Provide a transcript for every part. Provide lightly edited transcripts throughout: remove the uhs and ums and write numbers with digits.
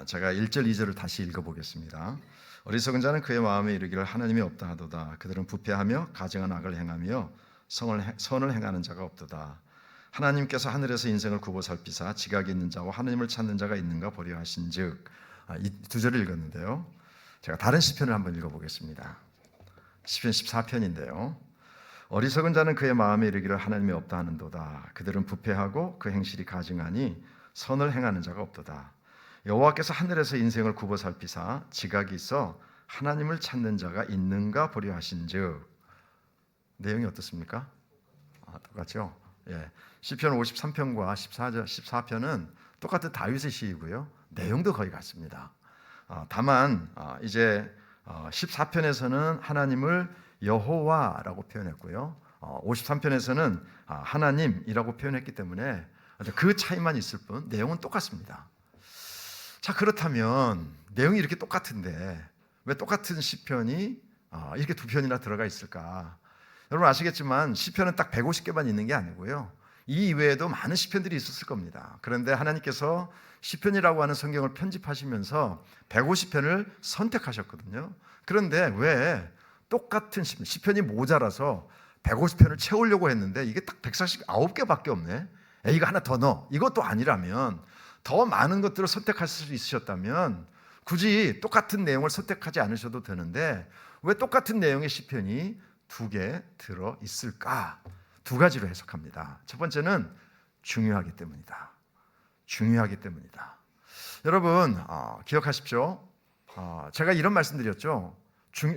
제가 1절 2절을 다시 읽어보겠습니다. 어리석은 자는 그의 마음에 이르기를 하나님이 없다 하도다. 그들은 부패하며 가증한 악을 행하며 선을 행하는 자가 없도다. 하나님께서 하늘에서 인생을 굽어 살피사 지각이 있는 자와 하나님을 찾는 자가 있는가 보려 하신즉. 이 두 절을 읽었는데요. 제가 다른 시편을 한번 읽어보겠습니다. 시편 14편인데요. 어리석은 자는 그의 마음에 이르기를 하나님이 없다 하는도다. 그들은 부패하고 그 행실이 가증하니 선을 행하는 자가 없도다. 여호와께서 하늘에서 인생을 굽어 살피사 지각이 있어 하나님을 찾는 자가 있는가 보려 하신즉. 내용이 어떻습니까? 똑같죠? 예. 시편 53편과 14편은 똑같은 다윗의 시이고요. 내용도 거의 같습니다. 다만 이제 14편에서는 하나님을 여호와라고 표현했고요. 53편에서는 하나님이라고 표현했기 때문에 그 차이만 있을 뿐 내용은 똑같습니다. 자, 그렇다면 내용이 이렇게 똑같은데 왜 똑같은 시편이 이렇게 두 편이나 들어가 있을까? 여러분 아시겠지만 시편은 딱 150개만 있는 게 아니고요. 이 이외에도 많은 시편들이 있었을 겁니다. 그런데 하나님께서 시편이라고 하는 성경을 편집하시면서 150편을 선택하셨거든요. 그런데 왜 똑같은 시편이 모자라서 150편을 채우려고 했는데 이게 딱 149개밖에 없네. 이거 하나 더 넣어. 이것도 아니라면 더 많은 것들을 선택하실 수 있으셨다면 굳이 똑같은 내용을 선택하지 않으셔도 되는데 왜 똑같은 내용의 시편이 두 개 들어 있을까? 두 가지로 해석합니다. 첫 번째는 중요하기 때문이다. 중요하기 때문이다. 여러분 기억하십시오. 제가 이런 말씀드렸죠.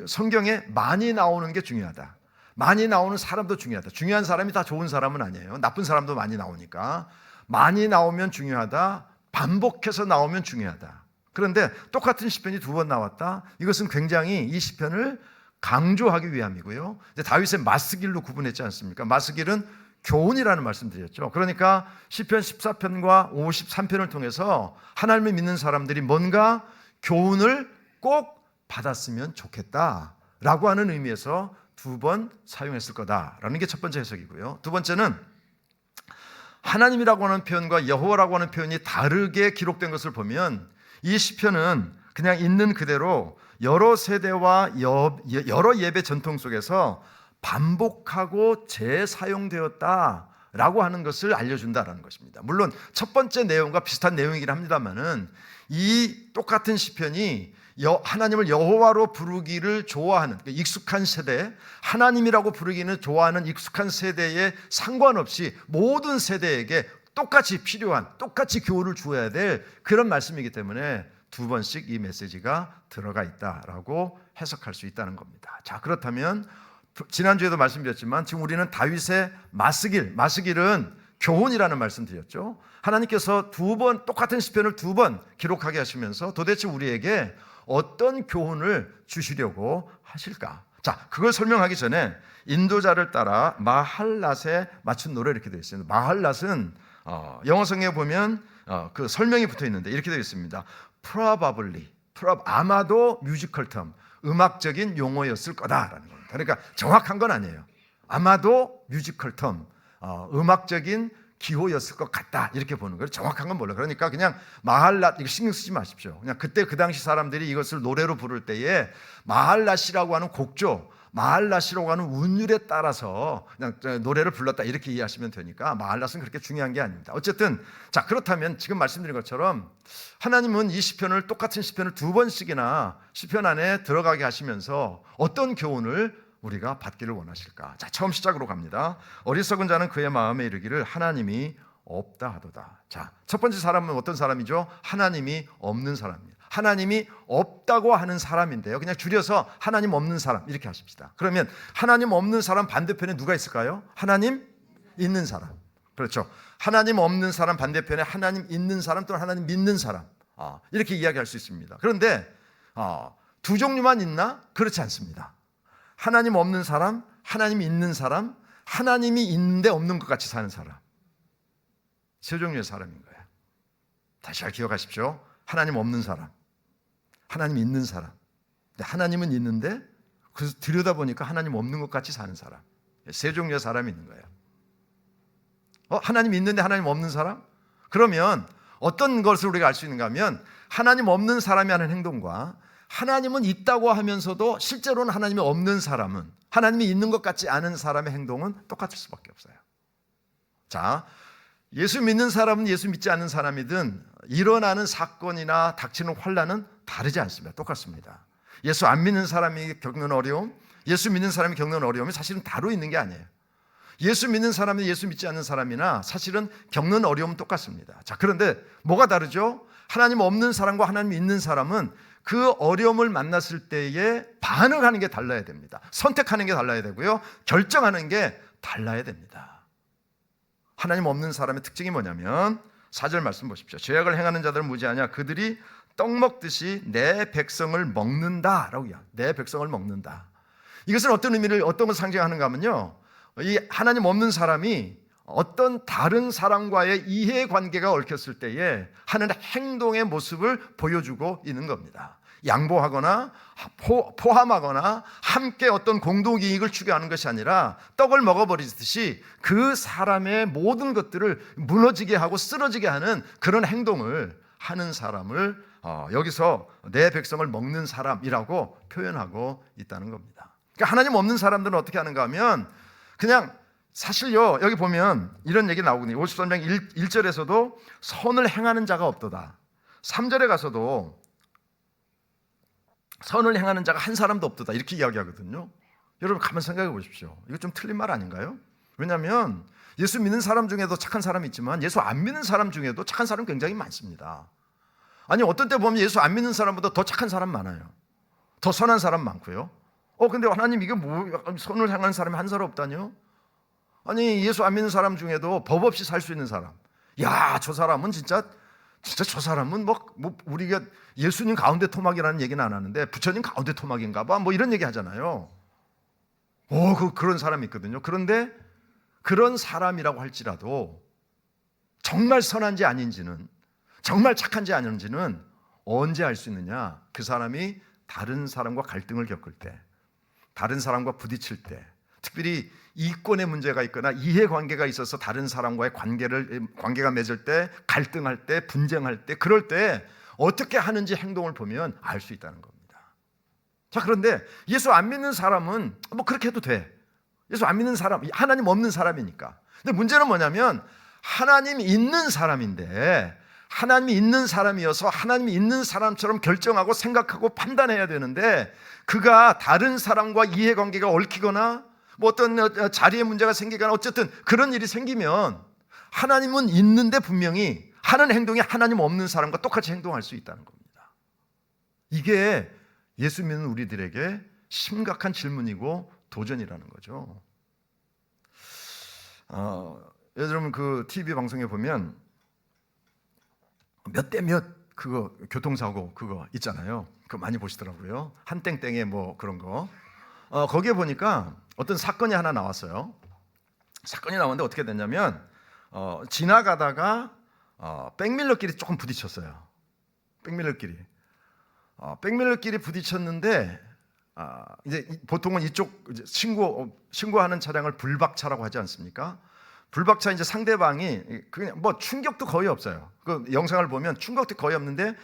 성경에 많이 나오는 게 중요하다. 많이 나오는 사람도 중요하다. 중요한 사람이 다 좋은 사람은 아니에요. 나쁜 사람도 많이 나오니까. 많이 나오면 중요하다. 반복해서 나오면 중요하다. 그런데 똑같은 시편이 두 번 나왔다. 이것은 굉장히 이 시편을 강조하기 위함이고요. 이제 다윗의 마스길로 구분했지 않습니까? 마스길은 교훈이라는 말씀드렸죠. 그러니까 시편 14편과 53편을 통해서 하나님을 믿는 사람들이 뭔가 교훈을 꼭 받았으면 좋겠다라고 하는 의미에서 두 번 사용했을 거다라는 게 첫 번째 해석이고요. 두 번째는 하나님이라고 하는 표현과 여호와라고 하는 표현이 다르게 기록된 것을 보면 이 시편은 그냥 있는 그대로 여러 세대와 여러 예배 전통 속에서 반복하고 재사용되었다라고 하는 것을 알려준다라는 것입니다. 물론 첫 번째 내용과 비슷한 내용이긴 합니다만은 이 똑같은 시편이 하나님을 여호와로 부르기를 좋아하는 익숙한 세대, 하나님이라고 부르기는 좋아하는 익숙한 세대에 상관없이 모든 세대에게 똑같이 필요한, 똑같이 교훈을 주어야 될 그런 말씀이기 때문에 두 번씩 이 메시지가 들어가 있다라고 해석할 수 있다는 겁니다. 자, 그렇다면 지난주에도 말씀드렸지만 지금 우리는 다윗의 마스길은 교훈이라는 말씀드렸죠. 하나님께서 두 번 똑같은 시편을 두 번 기록하게 하시면서 도대체 우리에게 어떤 교훈을 주시려고 하실까? 자, 그걸 설명하기 전에 인도자를 따라 마할랏에 맞춘 노래 이렇게 되어 있습니다. 마할랏은 영어 성경에 보면 그 설명이 붙어 있는데 이렇게 되어 있습니다. probably, 아마도 뮤지컬 텀, 음악적인 용어였을 거다라는 겁니다. 그러니까 정확한 건 아니에요. 아마도 뮤지컬 텀, 음악적인 기호였을 것 같다 이렇게 보는 거예요. 정확한 건 몰라요. 그러니까 그냥 마할랏 이거 신경 쓰지 마십시오. 그냥 그때 그 당시 사람들이 이것을 노래로 부를 때에 마할랏이라고 하는 곡조, 마할랏이라고 하는 운율에 따라서 그냥 노래를 불렀다 이렇게 이해하시면 되니까 마할랏은 그렇게 중요한 게 아닙니다. 어쨌든 자, 그렇다면 지금 말씀드린 것처럼 하나님은 이 시편을 똑같은 시편을 두 번씩이나 시편 안에 들어가게 하시면서 어떤 교훈을 우리가 받기를 원하실까? 자, 처음 시작으로 갑니다. 어리석은 자는 그의 마음에 이르기를 하나님이 없다 하도다. 자, 첫 번째 사람은 어떤 사람이죠? 하나님이 없는 사람입니다. 하나님이 없다고 하는 사람인데요. 그냥 줄여서 하나님 없는 사람 이렇게 하십시다. 그러면 하나님 없는 사람 반대편에 누가 있을까요? 하나님 있는 사람. 그렇죠. 하나님 없는 사람 반대편에 하나님 있는 사람 또는 하나님 믿는 사람. 이렇게 이야기할 수 있습니다. 그런데 두 종류만 있나? 그렇지 않습니다. 하나님 없는 사람, 하나님 있는 사람, 하나님이 있는데 없는 것 같이 사는 사람. 세 종류의 사람인 거예요. 다시 잘 기억하십시오. 하나님 없는 사람, 하나님 있는 사람. 근데 하나님은 있는데 그래서 들여다보니까 하나님 없는 것 같이 사는 사람. 세 종류의 사람이 있는 거예요. 하나님 있는데 하나님 없는 사람? 그러면 어떤 것을 우리가 알 수 있는가 하면 하나님 없는 사람이 하는 행동과 하나님은 있다고 하면서도 실제로는 하나님이 없는 사람은, 하나님이 있는 것 같지 않은 사람의 행동은 똑같을 수밖에 없어요. 자, 예수 믿는 사람은 예수 믿지 않는 사람이든 일어나는 사건이나 닥치는 환난은 다르지 않습니다. 똑같습니다. 예수 안 믿는 사람이 겪는 어려움, 예수 믿는 사람이 겪는 어려움이 사실은 다루 있는 게 아니에요. 예수 믿는 사람이 예수 믿지 않는 사람이나 사실은 겪는 어려움은 똑같습니다. 자, 그런데 뭐가 다르죠? 하나님 없는 사람과 하나님 있는 사람은 그 어려움을 만났을 때에 반응하는 게 달라야 됩니다. 선택하는 게 달라야 되고요, 결정하는 게 달라야 됩니다. 하나님 없는 사람의 특징이 뭐냐면 4절 말씀 보십시오. 죄악을 행하는 자들은 무지하냐? 그들이 떡 먹듯이 내 백성을 먹는다라고요. 내 백성을 먹는다. 이것은 어떤 의미를, 어떤 것을 상징하는가 하면요, 이 하나님 없는 사람이 어떤 다른 사람과의 이해관계가 얽혔을 때에 하는 행동의 모습을 보여주고 있는 겁니다. 양보하거나 포함하거나 함께 어떤 공동이익을 추구하는 것이 아니라 떡을 먹어버리듯이 그 사람의 모든 것들을 무너지게 하고 쓰러지게 하는 그런 행동을 하는 사람을 여기서 내 백성을 먹는 사람이라고 표현하고 있다는 겁니다. 그러니까 하나님 없는 사람들은 어떻게 하는가 하면 그냥 사실요, 여기 보면 이런 얘기 나오거든요. 53장 1절에서도 선을 행하는 자가 없도다. 3절에 가서도 선을 행하는 자가 한 사람도 없도다, 이렇게 이야기하거든요. 여러분 가만 생각해 보십시오. 이거 좀 틀린 말 아닌가요? 왜냐하면 예수 믿는 사람 중에도 착한 사람이 있지만 예수 안 믿는 사람 중에도 착한 사람 굉장히 많습니다. 아니, 어떤 때 보면 예수 안 믿는 사람보다 더 착한 사람 많아요. 더 선한 사람 많고요. 근데 하나님 이게 뭐, 선을 행하는 사람이 한 사람 없다뇨? 아니, 예수 안 믿는 사람 중에도 법 없이 살 수 있는 사람, 야, 저 사람은 진짜 저 사람은 뭐 우리가 예수님 가운데 토막이라는 얘기는 안 하는데 부처님 가운데 토막인가 봐, 뭐 이런 얘기 하잖아요. 그런 사람이 있거든요. 그런데 그런 사람이라고 할지라도 정말 선한지 아닌지는, 정말 착한지 아닌지는 언제 알 수 있느냐? 그 사람이 다른 사람과 갈등을 겪을 때, 다른 사람과 부딪힐 때, 특별히 이권의 문제가 있거나 이해관계가 있어서 다른 사람과의 관계가 맺을 때, 갈등할 때, 분쟁할 때, 그럴 때 어떻게 하는지 행동을 보면 알 수 있다는 겁니다. 자, 그런데 예수 안 믿는 사람은 뭐 그렇게 해도 돼. 예수 안 믿는 사람, 하나님 없는 사람이니까. 근데 문제는 뭐냐면 하나님 있는 사람인데, 하나님이 있는 사람이어서 하나님이 있는 사람처럼 결정하고 생각하고 판단해야 되는데, 그가 다른 사람과 이해관계가 얽히거나 뭐 어떤 자리에 문제가 생기거나 어쨌든 그런 일이 생기면 하나님은 있는데 분명히 하는 행동이 하나님 없는 사람과 똑같이 행동할 수 있다는 겁니다. 이게 예수 믿는 우리들에게 심각한 질문이고 도전이라는 거죠. 여러분 그 TV 방송에 보면 몇 대 몇 그거 교통사고 그거 있잖아요. 그거 많이 보시더라고요. 한 땡땡에 뭐 그런 거. 거기에 보니까 어떤 사건이 하나 나왔어요. 사건이 나왔는데 어떻게 됐냐면 지나가다가 백밀러끼리 조금 부딪혔어요. 백밀러끼리 부딪혔는데 이제 보통은 이쪽 이제 신고하는 차량을 불박차라고 하지 않습니까? 불박차 이제 상대방이 그냥 뭐 충격도 거의 없어요. 그 영상을 보면 충격도 거의 없는데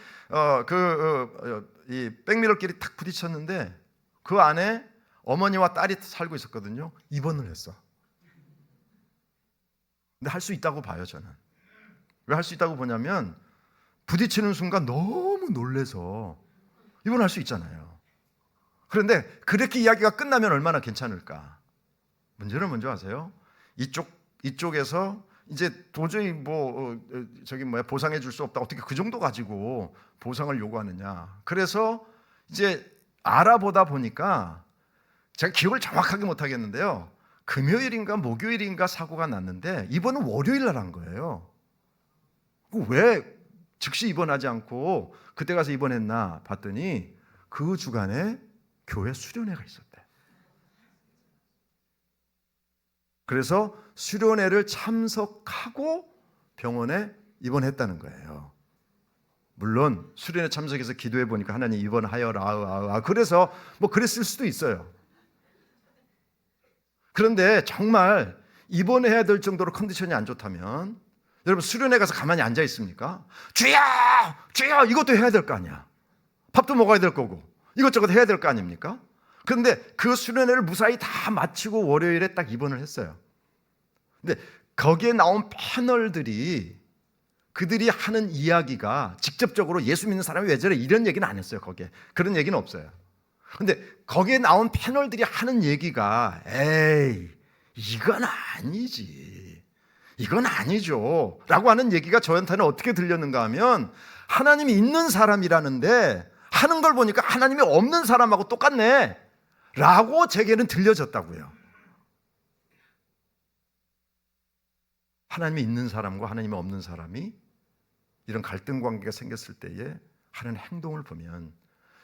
이 백밀러끼리 탁 부딪혔는데 그 안에 어머니와 딸이 살고 있었거든요. 입원을 했어. 근데 할 수 있다고 봐요, 저는. 왜 할 수 있다고 보냐면 부딪히는 순간 너무 놀래서 입원할 수 있잖아요. 그런데 그렇게 이야기가 끝나면 얼마나 괜찮을까? 문제는 뭔지 아세요? 이쪽에서 이제 도저히 보상해 줄 수 없다. 어떻게 그 정도 가지고 보상을 요구하느냐? 그래서 이제 알아보다 보니까 제가 기억을 정확하게 못 하겠는데요. 금요일인가 목요일인가 사고가 났는데 입원은 월요일 날 한 거예요. 왜 즉시 입원하지 않고 그때 가서 입원했나 봤더니 그 주간에 교회 수련회가 있었대. 그래서 수련회를 참석하고 병원에 입원했다는 거예요. 물론 수련회 참석해서 기도해 보니까 하나님 입원하여라. 그래서 뭐 그랬을 수도 있어요. 그런데 정말 입원해야 될 정도로 컨디션이 안 좋다면 여러분 수련회 가서 가만히 앉아 있습니까? 주여! 주여! 이것도 해야 될 거 아니야. 밥도 먹어야 될 거고 이것저것 해야 될 거 아닙니까? 그런데 그 수련회를 무사히 다 마치고 월요일에 딱 입원을 했어요. 근데 거기에 나온 패널들이 그들이 하는 이야기가 직접적으로 예수 믿는 사람이 왜 저래 이런 얘기는 안 했어요. 거기에 그런 얘기는 없어요. 근데 거기에 나온 패널들이 하는 얘기가 에이 이건 아니지, 이건 아니죠 라고 하는 얘기가 저한테는 어떻게 들렸는가 하면 하나님이 있는 사람이라는데 하는 걸 보니까 하나님이 없는 사람하고 똑같네 라고 제게는 들려졌다고요. 하나님이 있는 사람과 하나님이 없는 사람이 이런 갈등 관계가 생겼을 때에 하는 행동을 보면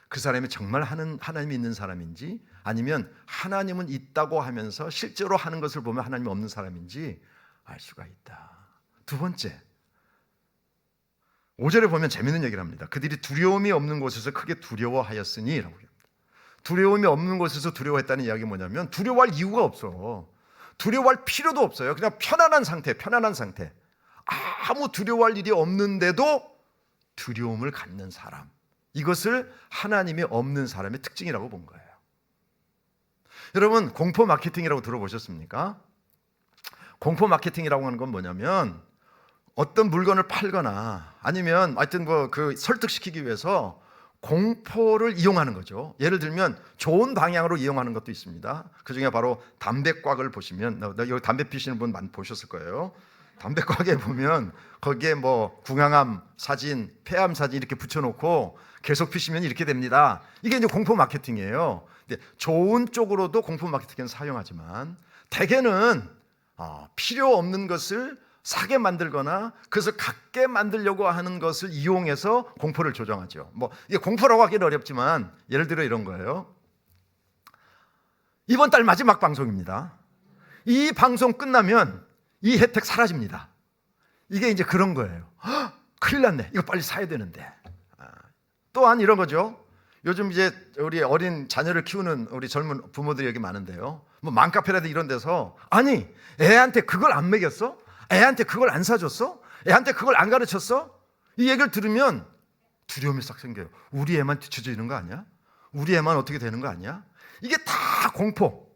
그 사람이 정말 하나님이 있는 사람인지 아니면 하나님은 있다고 하면서 실제로 하는 것을 보면 하나님이 없는 사람인지 알 수가 있다. 두 번째, 5절에 보면 재밌는 얘기를 합니다. 그들이 두려움이 없는 곳에서 크게 두려워하였으니 라고 합니다. 두려움이 없는 곳에서 두려워했다는 이야기가 뭐냐면 두려워할 이유가 없어. 두려워할 필요도 없어요. 그냥 편안한 상태, 편안한 상태. 아무 두려워할 일이 없는데도 두려움을 갖는 사람, 이것을 하나님이 없는 사람의 특징이라고 본 거예요. 여러분 공포 마케팅이라고 들어보셨습니까? 공포 마케팅이라고 하는 건 뭐냐면 어떤 물건을 팔거나 아니면 하여튼 그 설득시키기 위해서 공포를 이용하는 거죠. 예를 들면 좋은 방향으로 이용하는 것도 있습니다. 그 중에 바로 담배곽을 보시면 여기 담배 피시는 분 많이 보셨을 거예요. 담배곽에 보면 거기에 뭐 궁항암 사진, 폐암 사진 이렇게 붙여놓고 계속 피시면 이렇게 됩니다. 이게 이제 공포 마케팅이에요. 근데 좋은 쪽으로도 공포 마케팅은 사용하지만 대개는 필요 없는 것을 사게 만들거나 그것을 갖게 만들려고 하는 것을 이용해서 공포를 조정하죠. 뭐 이게 공포라고 하기는 어렵지만 예를 들어 이런 거예요. 이번 달 마지막 방송입니다. 이 방송 끝나면 이 혜택 사라집니다. 이게 이제 그런 거예요. 큰일 났네. 이거 빨리 사야 되는데. 또한 이런 거죠. 요즘 이제 우리 어린 자녀를 키우는 우리 젊은 부모들이 여기 많은데요. 뭐 맘카페라든 이런 데서 아니 애한테 그걸 안 먹였어? 애한테 그걸 안 사줬어? 애한테 그걸 안 가르쳤어? 이 얘기를 들으면 두려움이 싹 생겨요. 우리 애만 뒤처져 있는 거 아니야? 우리 애만 어떻게 되는 거 아니야? 이게 다 공포.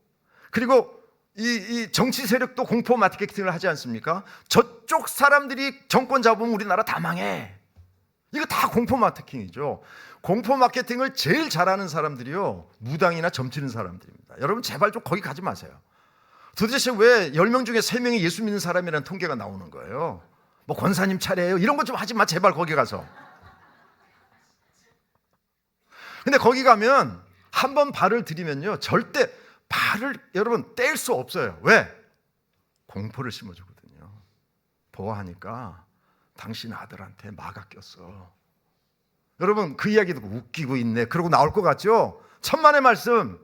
그리고 이 정치 세력도 공포 마케팅을 하지 않습니까? 저쪽 사람들이 정권 잡으면 우리나라 다 망해. 이거 다 공포 마케팅이죠. 공포 마케팅을 제일 잘하는 사람들이요, 무당이나 점치는 사람들입니다. 여러분 제발 좀 거기 가지 마세요. 도대체 왜 10명 중에 3명이 예수 믿는 사람이라는 통계가 나오는 거예요? 뭐 권사님 차례예요? 이런 거 좀 하지 마, 제발 거기 가서. 근데 거기 가면 한번 발을 들이면요 절대 발을 여러분 뗄 수 없어요. 왜? 공포를 심어주거든요. 보아하니까 당신 아들한테 마가 꼈어. 여러분 그 이야기 듣고 웃기고 있네 그러고 나올 것 같죠? 천만의 말씀.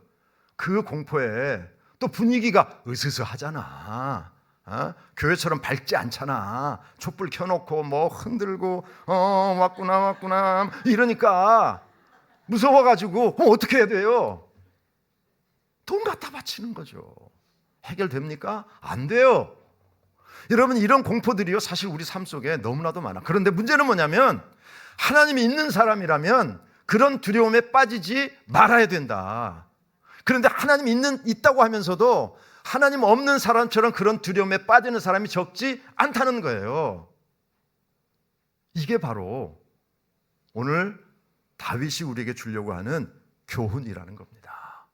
그 공포에 또 분위기가 으스스하잖아. 교회처럼 밝지 않잖아. 촛불 켜놓고 뭐 흔들고 왔구나 이러니까 무서워가지고 어떻게 해야 돼요? 돈 갖다 바치는 거죠. 해결됩니까? 안 돼요. 여러분 이런 공포들이요 사실 우리 삶 속에 너무나도 많아. 그런데 문제는 뭐냐면 하나님이 있는 사람이라면 그런 두려움에 빠지지 말아야 된다. 그런데 하나님이 있다고 하면서도 하나님 없는 사람처럼 그런 두려움에 빠지는 사람이 적지 않다는 거예요. 이게 바로 오늘 다윗이 우리에게 주려고 하는 교훈이라는 겁니다.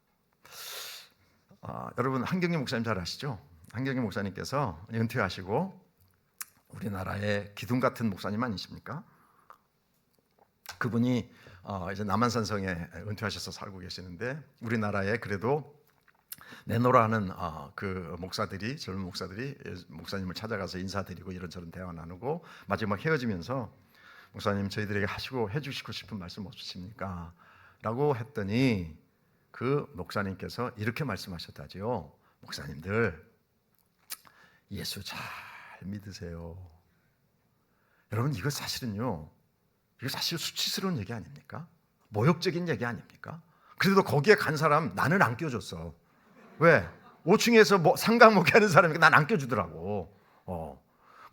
여러분 한경림 목사님 잘 아시죠? 한경림 목사님께서 은퇴하시고 우리나라의 기둥 같은 목사님 아니십니까? 그분이 이제 남한산성에 은퇴하셔서 살고 계시는데 우리나라에 그래도 내노라는 그 목사들이 젊은 목사들이 목사님을 찾아가서 인사드리고 이런저런 대화 나누고 마지막 헤어지면서 목사님 저희들에게 하시고 해주시고 싶은 말씀 없으십니까? 라고 했더니 그 목사님께서 이렇게 말씀하셨다지요. 목사님들 예수 잘 믿으세요. 여러분 이거 사실은요 이거 사실 수치스러운 얘기 아닙니까? 모욕적인 얘기 아닙니까? 그래도 거기에 간 사람 나는 안 껴줬어. 왜? 5층에서 뭐 상강 목회하는 사람이니까 난 안 껴주더라고.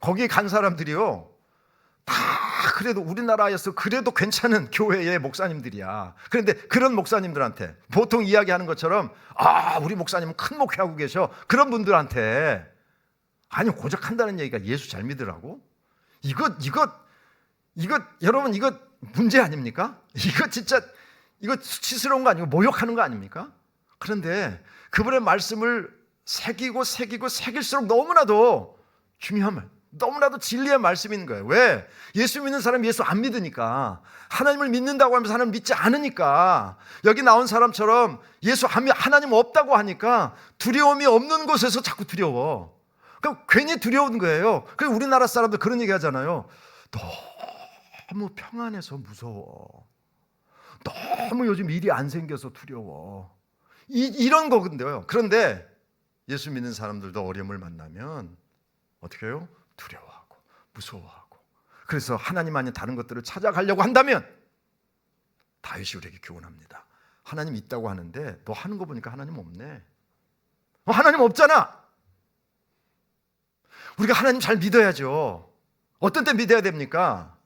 거기 간 사람들이요, 다 그래도 우리나라에서 그래도 괜찮은 교회의 목사님들이야. 그런데 그런 목사님들한테 보통 이야기하는 것처럼 우리 목사님은 큰 목회하고 계셔, 그런 분들한테 아니 고적한다는 얘기가 예수 잘 믿으라고? 이거 여러분, 이거 문제 아닙니까? 이거 진짜 이거 수치스러운 거 아니고 모욕하는 거 아닙니까? 그런데 그분의 말씀을 새길수록 너무나도 중요한 말, 너무나도 진리의 말씀이 있는 거예요. 왜? 예수 믿는 사람이 예수 안 믿으니까, 하나님을 믿는다고 하면서 하나님 믿지 않으니까, 여기 나온 사람처럼 예수 하나님 없다고 하니까 두려움이 없는 곳에서 자꾸 두려워. 그럼 괜히 두려운 거예요. 그래서 우리나라 사람들 그런 얘기 하잖아요. 너무 평안해서 무서워. 너무 요즘 일이 안 생겨서 두려워. 이런 거근데요. 그런데 예수 믿는 사람들도 어려움을 만나면 어떻게 해요? 두려워하고 무서워하고. 그래서 하나님 아닌 다른 것들을 찾아가려고 한다면 다윗이 우리에게 교훈합니다. 하나님 있다고 하는데 너 하는 거 보니까 하나님 없네. 하나님 없잖아. 우리가 하나님 잘 믿어야죠. 어떤 때 믿어야 됩니까?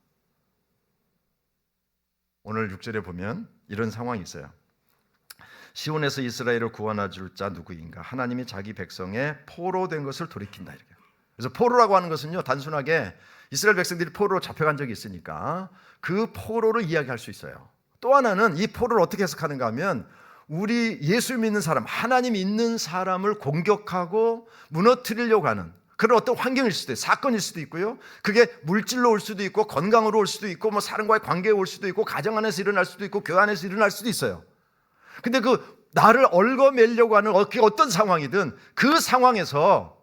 오늘 6절에 보면 이런 상황이 있어요. 시온에서 이스라엘을 구원해 줄 자 누구인가? 하나님이 자기 백성의 포로된 것을 돌이킨다. 이렇게. 그래서 포로라고 하는 것은요, 단순하게 이스라엘 백성들이 포로로 잡혀간 적이 있으니까 그 포로를 이야기할 수 있어요. 또 하나는 이 포로를 어떻게 해석하는가 하면, 우리 예수 믿는 사람, 하나님 있는 사람을 공격하고 무너뜨리려고 하는 그런 어떤 환경일 수도 있어요. 사건일 수도 있고요. 그게 물질로 올 수도 있고, 건강으로 올 수도 있고, 뭐 사람과의 관계에 올 수도 있고, 가정 안에서 일어날 수도 있고, 교회 안에서 일어날 수도 있어요. 근데 그 나를 얽어매려고 하는 어떤 상황이든 그 상황에서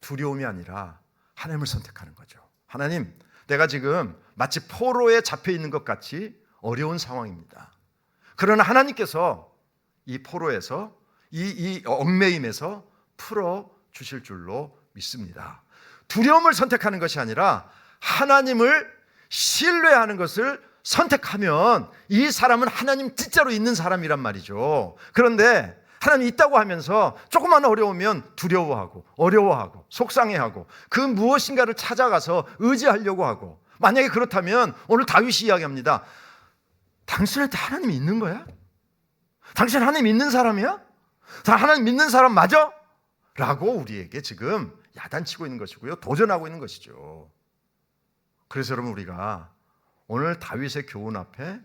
두려움이 아니라 하나님을 선택하는 거죠. 하나님, 내가 지금 마치 포로에 잡혀 있는 것 같이 어려운 상황입니다. 그러나 하나님께서 이 포로에서, 이 얽매임에서 풀어 주실 줄로 믿습니다. 두려움을 선택하는 것이 아니라 하나님을 신뢰하는 것을 선택하면 이 사람은 하나님 진짜로 있는 사람이란 말이죠. 그런데 하나님이 있다고 하면서 조금만 어려우면 두려워하고 어려워하고 속상해하고 그 무엇인가를 찾아가서 의지하려고 하고, 만약에 그렇다면 오늘 다윗이 이야기합니다. 당신한테 하나님이 있는 거야? 당신 하나님 있는 사람이야? 하나님 믿는 사람 맞아? 라고 우리에게 지금 야단치고 있는 것이고요, 도전하고 있는 것이죠. 그래서 여러분, 우리가 오늘 다윗의 교훈 앞에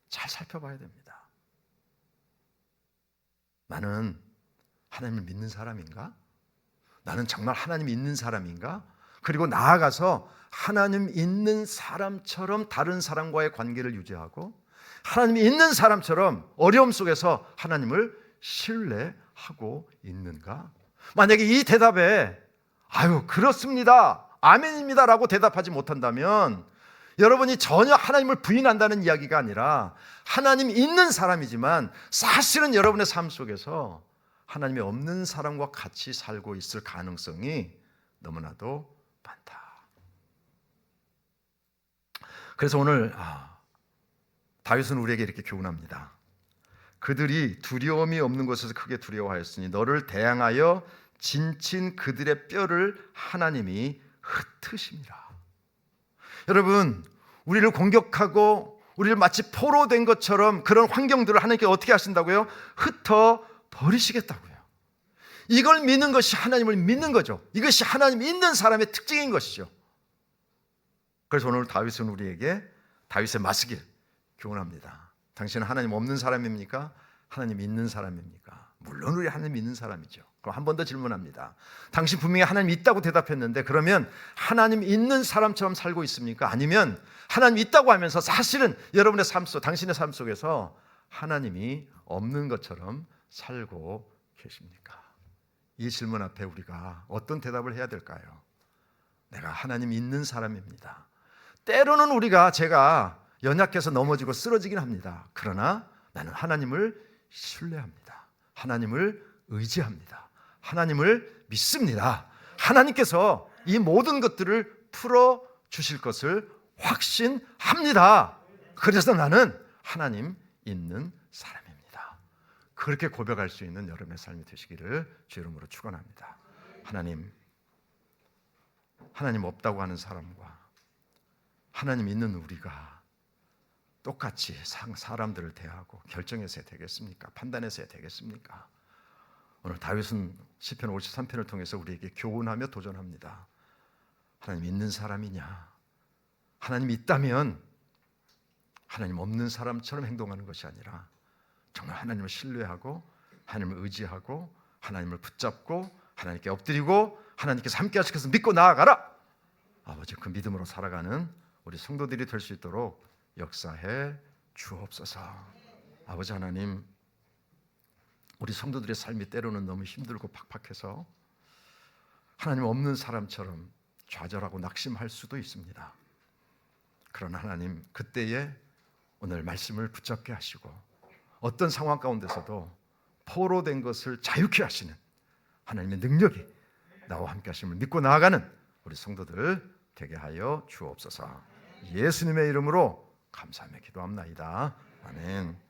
잘 살펴봐야 됩니다. 나는 하나님을 믿는 사람인가? 나는 정말 하나님이 있는 사람인가? 그리고 나아가서 하나님 있는 사람처럼 다른 사람과의 관계를 유지하고, 하나님이 있는 사람처럼 어려움 속에서 하나님을 신뢰하고 있는가? 만약에 이 대답에 그렇습니다, 아멘입니다 라고 대답하지 못한다면, 여러분이 전혀 하나님을 부인한다는 이야기가 아니라 하나님이 있는 사람이지만 사실은 여러분의 삶 속에서 하나님이 없는 사람과 같이 살고 있을 가능성이 너무나도 많다. 그래서 오늘 다윗은 우리에게 이렇게 교훈합니다. 그들이 두려움이 없는 곳에서 크게 두려워하였으니 너를 대항하여 진친 그들의 뼈를 하나님이 흩으심이라. 여러분, 우리를 공격하고 우리를 마치 포로 된 것처럼 그런 환경들을 하나님께 어떻게 하신다고요? 흩어 버리시겠다고요. 이걸 믿는 것이 하나님을 믿는 거죠. 이것이 하나님 있는 사람의 특징인 것이죠. 그래서 오늘 다윗은 우리에게 다윗의 맞서길 교훈합니다. 당신은 하나님 없는 사람입니까? 하나님 있는 사람입니까? 물론 우리 하나님 있는 사람이죠. 그럼 한 번 더 질문합니다. 당신 분명히 하나님 있다고 대답했는데, 그러면 하나님 있는 사람처럼 살고 있습니까? 아니면 하나님 있다고 하면서 사실은 여러분의 삶 속, 당신의 삶 속에서 하나님이 없는 것처럼 살고 계십니까? 이 질문 앞에 우리가 어떤 대답을 해야 될까요? 내가 하나님 있는 사람입니다. 때로는 제가 연약해서 넘어지고 쓰러지긴 합니다. 그러나 나는 하나님을 신뢰합니다. 하나님을 의지합니다. 하나님을 믿습니다. 하나님께서 이 모든 것들을 풀어 주실 것을 확신합니다. 그래서 나는 하나님 있는 사람입니다. 그렇게 고백할 수 있는 여러분의 삶이 되시기를 주 이름으로 축원합니다. 하나님, 하나님 없다고 하는 사람과 하나님 있는 우리가 똑같이 사람들을 대하고 결정해서야 되겠습니까? 판단해서야 되겠습니까? 오늘 다윗은 시편 53편을 통해서 우리에게 교훈하며 도전합니다. 하나님 있는 사람이냐? 하나님 있다면 하나님 없는 사람처럼 행동하는 것이 아니라 정말 하나님을 신뢰하고 하나님을 의지하고 하나님을 붙잡고 하나님께 엎드리고 하나님께서 함께 하시켜서 믿고 나아가라. 아버지, 그 믿음으로 살아가는 우리 성도들이 될 수 있도록 역사해 주옵소서. 아버지 하나님, 우리 성도들의 삶이 때로는 너무 힘들고 팍팍해서 하나님 없는 사람처럼 좌절하고 낙심할 수도 있습니다. 그러나 하나님, 그때에 오늘 말씀을 붙잡게 하시고 어떤 상황 가운데서도 포로된 것을 자유케 하시는 하나님의 능력이 나와 함께 하심을 믿고 나아가는 우리 성도들 되게 하여 주옵소서. 예수님의 이름으로 감사하며 기도합나이다. 아멘.